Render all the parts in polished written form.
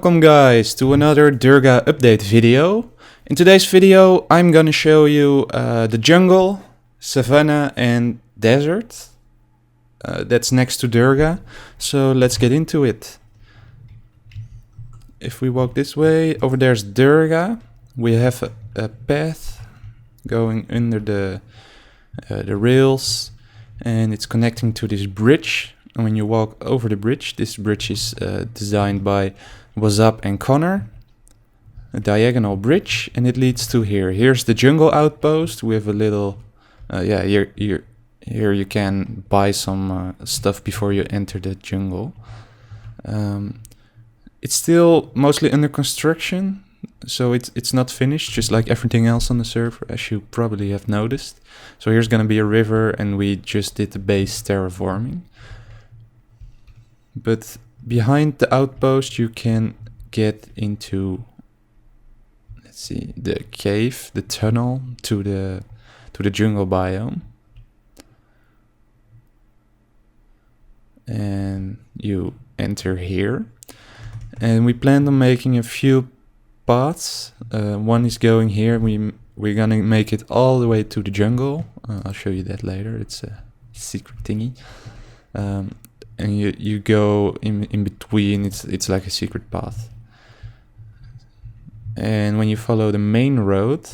Welcome guys to another Durga update video. In today's video I'm gonna show you the jungle, Savannah and Desert that's next to Durga. So let's get into it. If we walk this way, over there's Durga. We have a path going under the rails, and it's connecting to this bridge. And when you walk over the bridge, this bridge is designed by Wazzab and Connor, a diagonal bridge, and it leads to here. Here's the jungle outpost. We have a little, here you can buy some stuff before you enter the jungle. It's still mostly under construction, so it's not finished, just like everything else on the server, as you probably have noticed. So here's gonna be a river, and we just did the base terraforming. But behind the outpost you can get into, let's see, the cave, the tunnel to the jungle biome. And you enter here. And we planned on making a few paths. One is going here. We're gonna make it all the way to the jungle. I'll show you that later. It's a secret thingy. And you go in between. It's like a secret path. And when you follow the main road,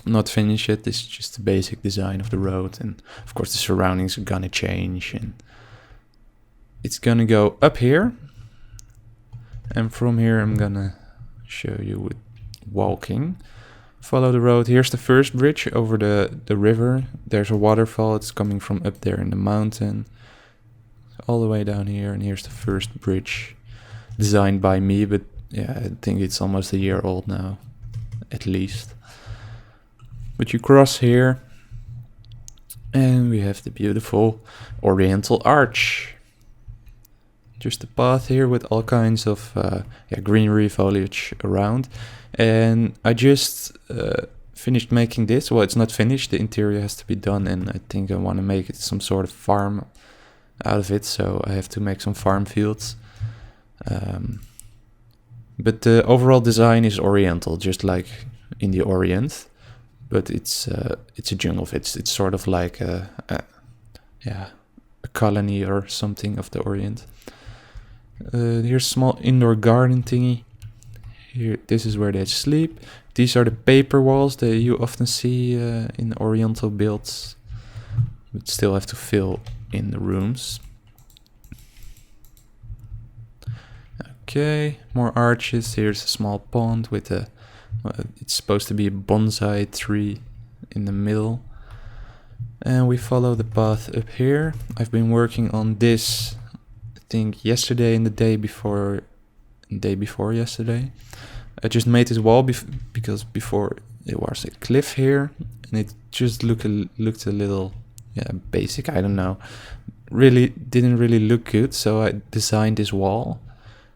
not finished yet, this is just the basic design of the road, and of course the surroundings are gonna change, and it's gonna go up here, and from here I'm gonna show you with walking. Follow the road. Here's the first bridge over the river. There's a waterfall. It's coming from up there in the mountain all the way down here, and here's the first bridge designed by me, but yeah, I think it's almost a year old now, at least. But you cross here, and we have the beautiful Oriental Arch. Just a path here with all kinds of greenery, foliage around. And I just finished making this. Well, it's not finished, the interior has to be done, and I think I want to make it some sort of farm out of it, so I have to make some farm fields. But the overall design is Oriental, just like in the Orient, but it's a jungle. It's sort of like a colony or something of the Orient. Here's a small indoor garden thingy. Here, this is where they sleep. These are the paper walls that you often see in Oriental builds, but still have to fill in the rooms. Okay, more arches. Here's a small pond with a it's supposed to be a bonsai tree in the middle. And we follow the path up here. I've been working on this, I think yesterday and the day before yesterday. I just made this wall because before it was a cliff here, and it just looked a little basic. I don't know, didn't really look good, so I designed this wall.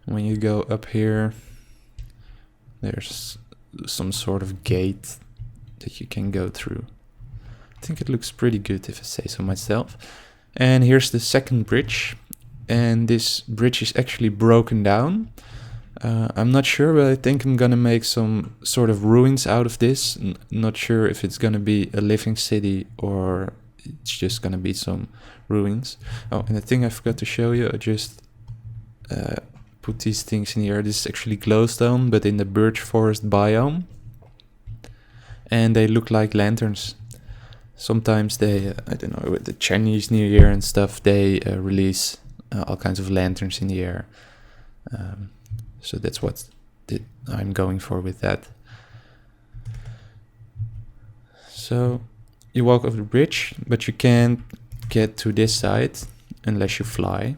When you go up here, there's some sort of gate that you can go through. I think it looks pretty good, if I say so myself. And here's the second bridge, and this bridge is actually broken down. I'm not sure, but I think I'm gonna make some sort of ruins out of this. Not sure if it's gonna be a living city or it's just gonna be some ruins. Oh, and the thing I forgot to show you, I just put these things in here. This is actually glowstone, but in the Birch Forest biome, and they look like lanterns. Sometimes they, I don't know, with the Chinese New Year and stuff, they release all kinds of lanterns in the air. So that's what I'm going for with that. So you walk over the bridge, but you can't get to this side unless you fly.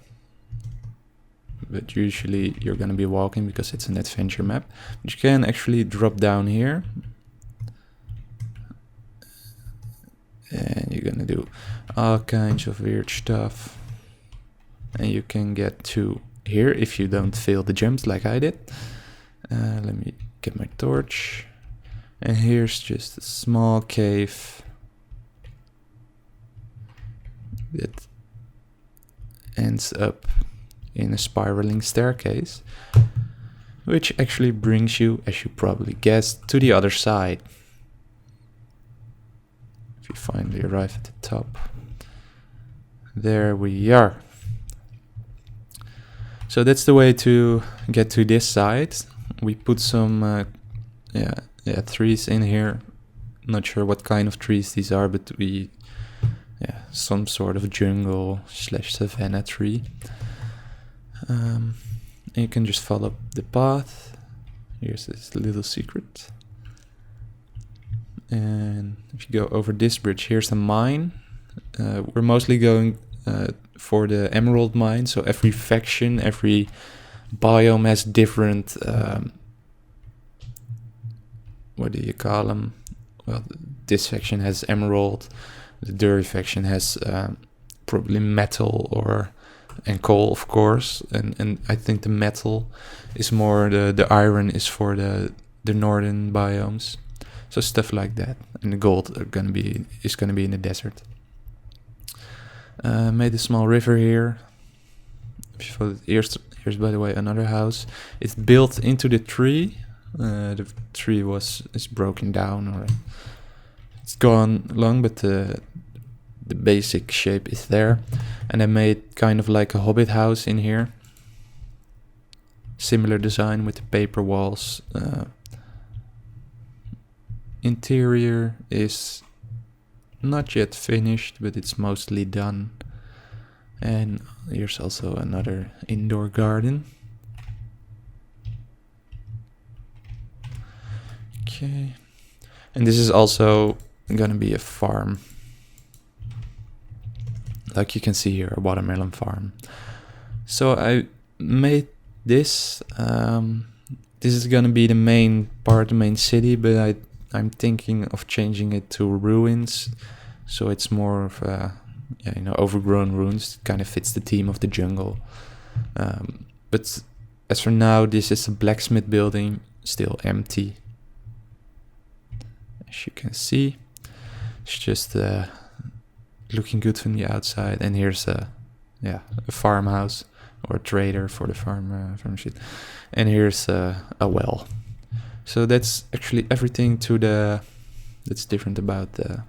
But usually you're gonna be walking because it's an adventure map. But you can actually drop down here, and you're gonna do all kinds of weird stuff. And you can get to here if you don't fail the jumps like I did. Let me get my torch. And here's just a small cave that ends up in a spiraling staircase. which actually brings you, as you probably guessed, to the other side. If you finally arrive at the top, there we are. So that's the way to get to this side. We put some trees in here. Not sure what kind of trees these are, but some sort of jungle / savanna tree. And you can just follow the path. Here's this little secret. And if you go over this bridge, here's a mine. We're mostly going for the emerald mine. So every faction, every biome has different, what do you call them? Well, this faction has emerald. The Durga faction has probably metal and coal, of course. And I think the metal is more, the iron is for the northern biomes. So stuff like that. And the gold is gonna be in the desert. Made a small river here. Here's by the way another house. It's built into the tree. The tree is broken down, or it's gone long, but the basic shape is there. And I made kind of like a hobbit house in here. Similar design with the paper walls. Interior is not yet finished, but it's mostly done. And here's also another indoor garden. Okay. And this is also gonna be a farm. Like you can see here, a watermelon farm. So I made this. This is gonna be the main part, the main city, but I'm thinking of changing it to ruins. So it's more of overgrown ruins. It kind of fits the theme of the jungle. But as for now, this is a blacksmith building, still empty. As you can see, it's just looking good from the outside. And here's a farmhouse or a trader for the farm shit. And here's a well. So that's actually everything that's different about the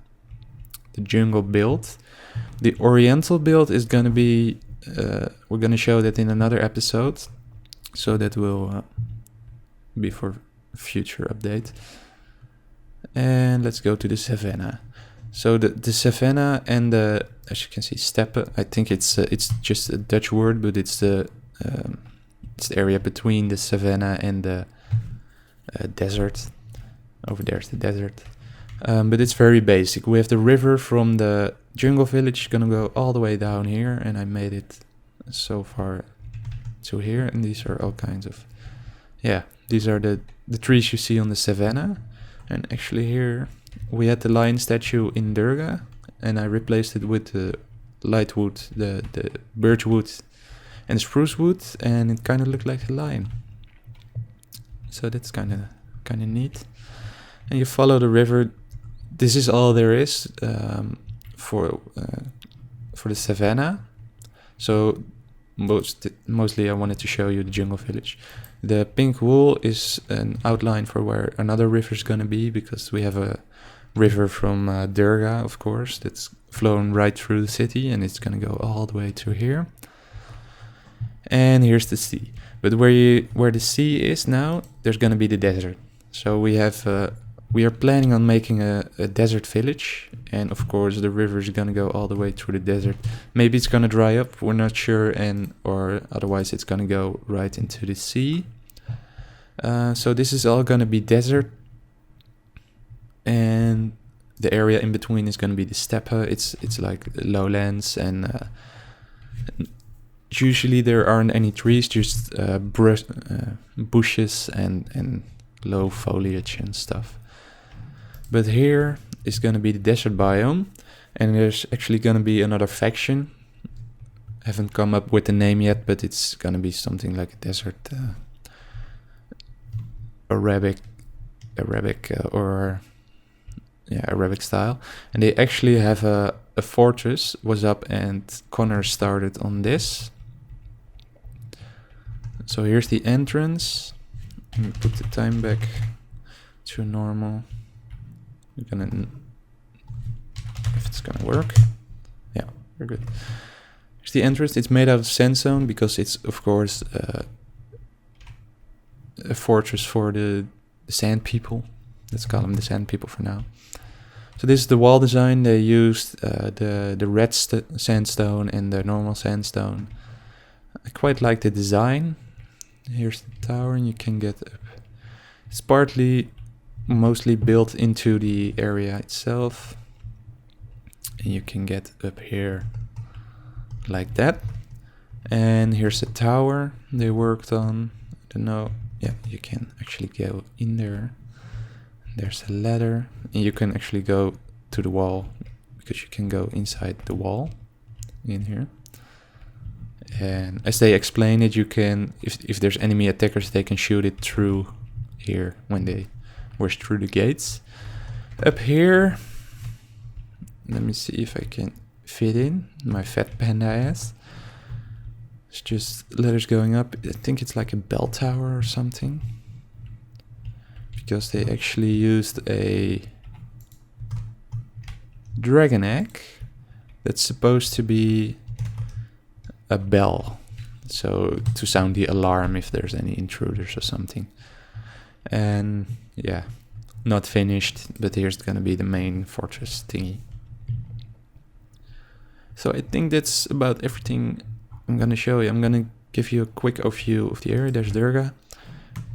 jungle build. The Oriental build is gonna be, we're gonna show that in another episode. So that will be for future update. And let's go to the savanna. So the savanna and as you can see, steppe. I think it's just a Dutch word, but it's the area between the savanna and the desert. Over there's the desert. But it's very basic. We have the river from the jungle village gonna go all the way down here, and I made it so far to here. And these are all kinds of, these are the trees you see on the savanna. And actually here we had the lion statue in Durga, and I replaced it with the light wood, the birch wood and spruce wood, and it kind of looked like a lion. So that's kind of neat. And you follow the river. This is all there is for the savanna. So mostly I wanted to show you the jungle village. The pink wool is an outline for where another river is gonna be, because we have a river from Durga, of course, that's flowing right through the city, and it's gonna go all the way to here. And here's the sea. But where the sea is now, there's gonna be the desert. So we are planning on making a desert village, and of course the river is gonna go all the way through the desert. Maybe it's gonna dry up, we're not sure, or otherwise it's gonna go right into the sea. So this is all gonna be desert, and the area in between is gonna be the steppe. It's like lowlands, and usually there aren't any trees, just bushes and low foliage and stuff. But here is going to be the desert biome, and there's actually going to be another faction. Haven't come up with the name yet, but it's going to be something like a desert Arabic style. And they actually have a fortress. Wazzab and Connor started on this. So here's the entrance. Let me put the time back to normal. We're gonna, if it's gonna work. Yeah, we're good. Here's the entrance. It's made out of sandstone because it's, of course, a fortress for the sand people. Let's call them the sand people for now. So this is the wall design. They used the red sandstone and the normal sandstone. I quite like the design. Here's the tower, and you can get up. It's mostly built into the area itself, and you can get up here like that. And here's the tower they worked on. I don't know. Yeah, you can actually go in there. There's a ladder, and you can actually go to the wall because you can go inside the wall in here. And as they explain it, you can, if there's enemy attackers, they can shoot it through here when they rush through the gates. Up here, let me see if I can fit in my fat panda ass. It's just ladders going up. I think it's like a bell tower or something, because they actually used a dragon egg that's supposed to be a bell, so to sound the alarm if there's any intruders or something. And yeah, not finished, but here's gonna be the main fortress thingy. So I think that's about everything I'm gonna show you. I'm gonna give you a quick overview of the area. There's Durga.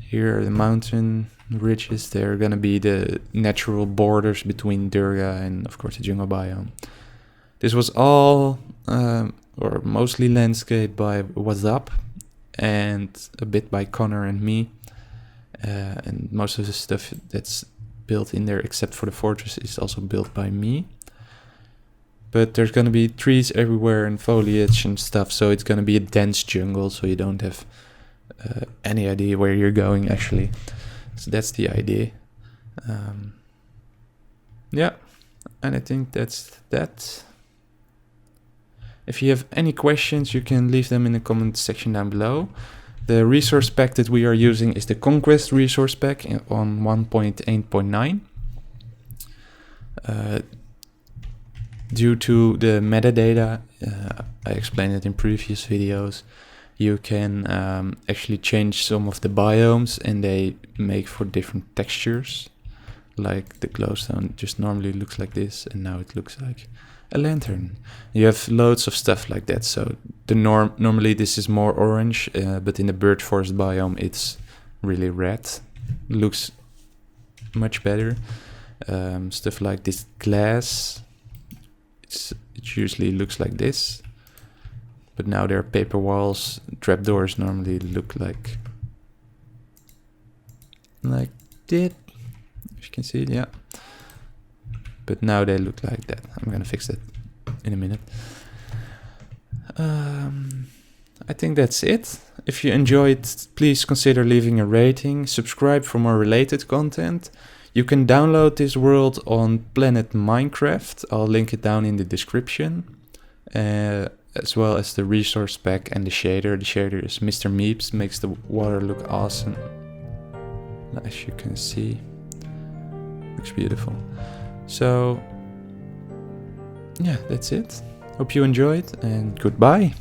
Here are the mountain ridges. They're gonna be the natural borders between Durga and, of course, the jungle biome. This was all, or mostly landscaped by Wazzab, and a bit by Connor and me. And most of the stuff that's built in there, except for the fortress, is also built by me. But there's gonna be trees everywhere and foliage and stuff, so it's gonna be a dense jungle, so you don't have any idea where you're going, actually. So that's the idea. Yeah, and I think that's that. If you have any questions, you can leave them in the comment section down below. The resource pack that we are using is the Conquest Resource Pack on 1.8.9. Due to the metadata, I explained it in previous videos, you can actually change some of the biomes, and they make for different textures. Like the glowstone just normally looks like this, and now it looks like a lantern. You have loads of stuff like that. So the normally this is more orange, but in the Birch Forest biome it's really red. Looks much better. Stuff like this glass, it usually looks like this, but now there are paper walls. Trapdoors normally look like that, if you can see it, yeah. But now they look like that. I'm gonna fix that in a minute. I think that's it. If you enjoyed, please consider leaving a rating, subscribe for more related content. You can download this world on Planet Minecraft. I'll link it down in the description. As well as the resource pack and the shader. The shader is Mr. Meepz, makes the water look awesome. As you can see, looks beautiful. So yeah, that's it. Hope you enjoyed, and goodbye.